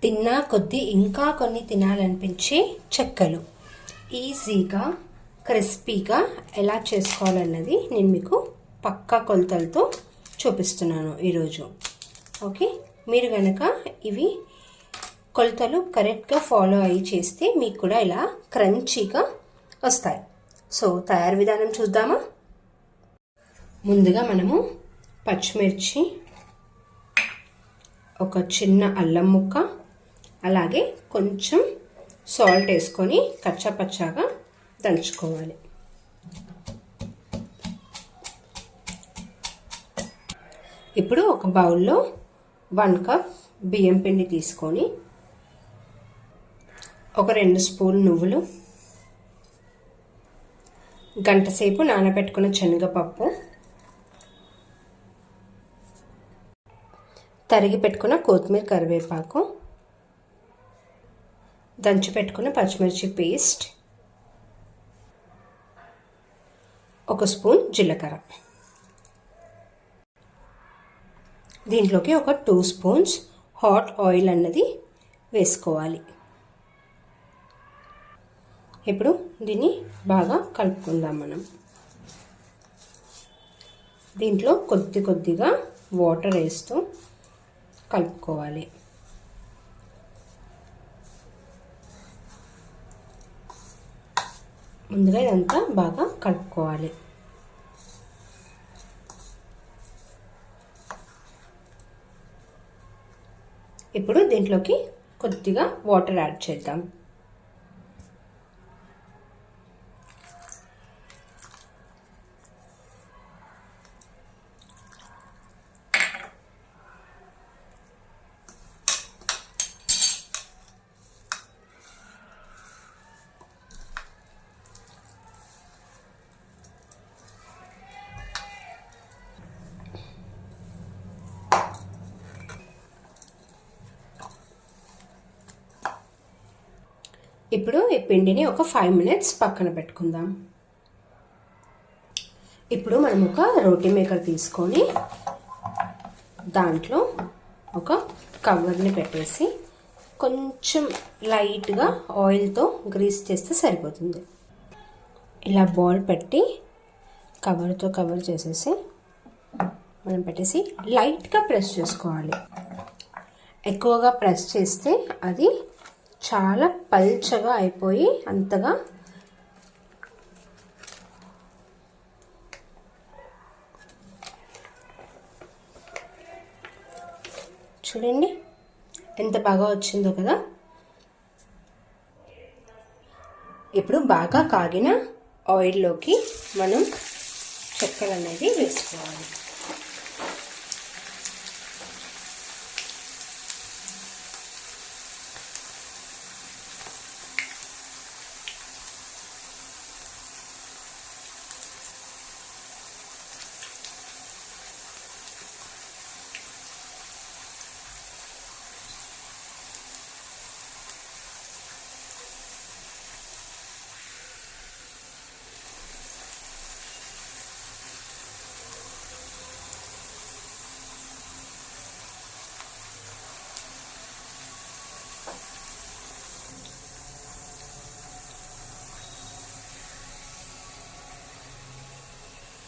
తిన్నా కొద్దీ ఇంకా కొన్ని తినాలనిపించే చెక్కలు ఈజీగా క్రిస్పీగా ఎలా చేసుకోవాలన్నది నేను మీకు పక్కా కొలతలతో చూపిస్తున్నాను ఈరోజు. ఓకే, మీరు కనుక ఇవి కొలతలు కరెక్ట్గా ఫాలో అయ్యి చేస్తే మీకు కూడా ఇలా క్రంచీగా వస్తాయి. సో తయారు విధానం చూద్దామా? ముందుగా మనము పచ్చిమిర్చి, ఒక చిన్న అల్లం ముక్క, అలాగే కొంచెం సాల్ట్ వేసుకొని కచ్చాపచ్చాగా దంచుకోవాలి. ఇప్పుడు ఒక బౌల్లో 1 కప్ బియ్యం పిండి తీసుకొని ఒక 2 స్పూన్ నువ్వులు, గంట సేపు నానబెట్టుకున్న శనగపప్పు, తరిగి పెట్టుకున్న కొత్తిమీర, కరివేపాకు, దంచి పెట్టుకున్న పచ్చిమిర్చి పేస్ట్, 1 స్పూన్ జీలకర్ర. దీంట్లోకి ఒక 2 స్పూన్స్ హాట్ ఆయిల్ అన్నది వేసుకోవాలి. ఇప్పుడు దీన్ని బాగా కలుపుకుందాం. మనం దీంట్లో కొద్దిగా వాటర్ వేస్తూ కలుపుకోవాలి. ముందుగా ఇదంతా బాగా కలుపుకోవాలి. ఇప్పుడు దీంట్లోకి కొద్దిగా వాటర్ యాడ్ చేద్దాం. ఇప్పుడు ఈ పిండిని ఒక 5 మినిట్స్ పక్కన పెట్టుకుందాం. ఇప్పుడు మనం ఒక రోటీ మేకర్ తీసుకొని దాంట్లో ఒక కవర్ని పెట్టేసి కొంచెం లైట్గా ఆయిల్తో గ్రీస్ చేస్తే సరిపోతుంది. ఇలా బాల్ పెట్టి కవర్తో కవర్ చేసేసి మనం పెట్టేసి లైట్గా ప్రెస్ చేసుకోవాలి. ఎక్కువగా ప్రెస్ చేస్తే అది చాలా పల్చగా అయిపోయి అంతగా చూడండి ఎంత బాగా వచ్చిందో కదా. ఇప్పుడు బాగా కాగిన ఆయిల్లోకి మనం చెక్కలు అనేది వేసుకోవాలి.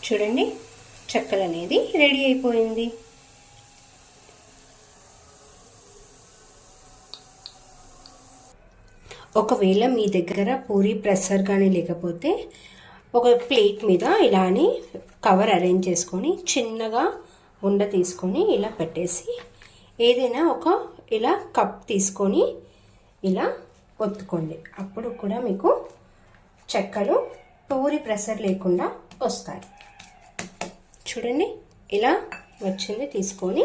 చూడండి చెక్కలు అనేది రెడీ అయిపోయింది. ఒకవేళ మీ దగ్గర పూరీ ప్రెస్సర్ కానీ లేకపోతే ఒక ప్లేట్ మీద ఇలానే కవర్ అరేంజ్ చేసుకొని చిన్నగా ఉండ తీసుకొని ఇలా పెట్టేసి ఏదైనా ఒక ఇలా కప్ తీసుకొని ఇలా ఒత్తుకోండి. అప్పుడు కూడా మీకు చెక్కలు పూరీ ప్రెస్సర్ లేకుండా వస్తాయి. చూడండి ఇలా వచ్చింది తీసుకొని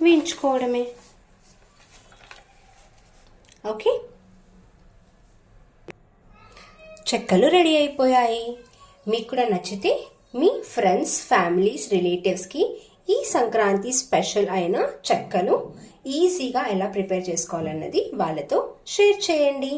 వేయించుకోవడమే. ఓకే, చెక్కలు రెడీ అయిపోయాయి. మీకు కూడా నచ్చితే మీ ఫ్రెండ్స్, ఫ్యామిలీస్, రిలేటివ్స్కి ఈ సంక్రాంతి స్పెషల్ అయిన చెక్కలు ఈజీగా ఎలా ప్రిపేర్ చేసుకోవాలన్నది వాళ్ళతో షేర్ చేయండి.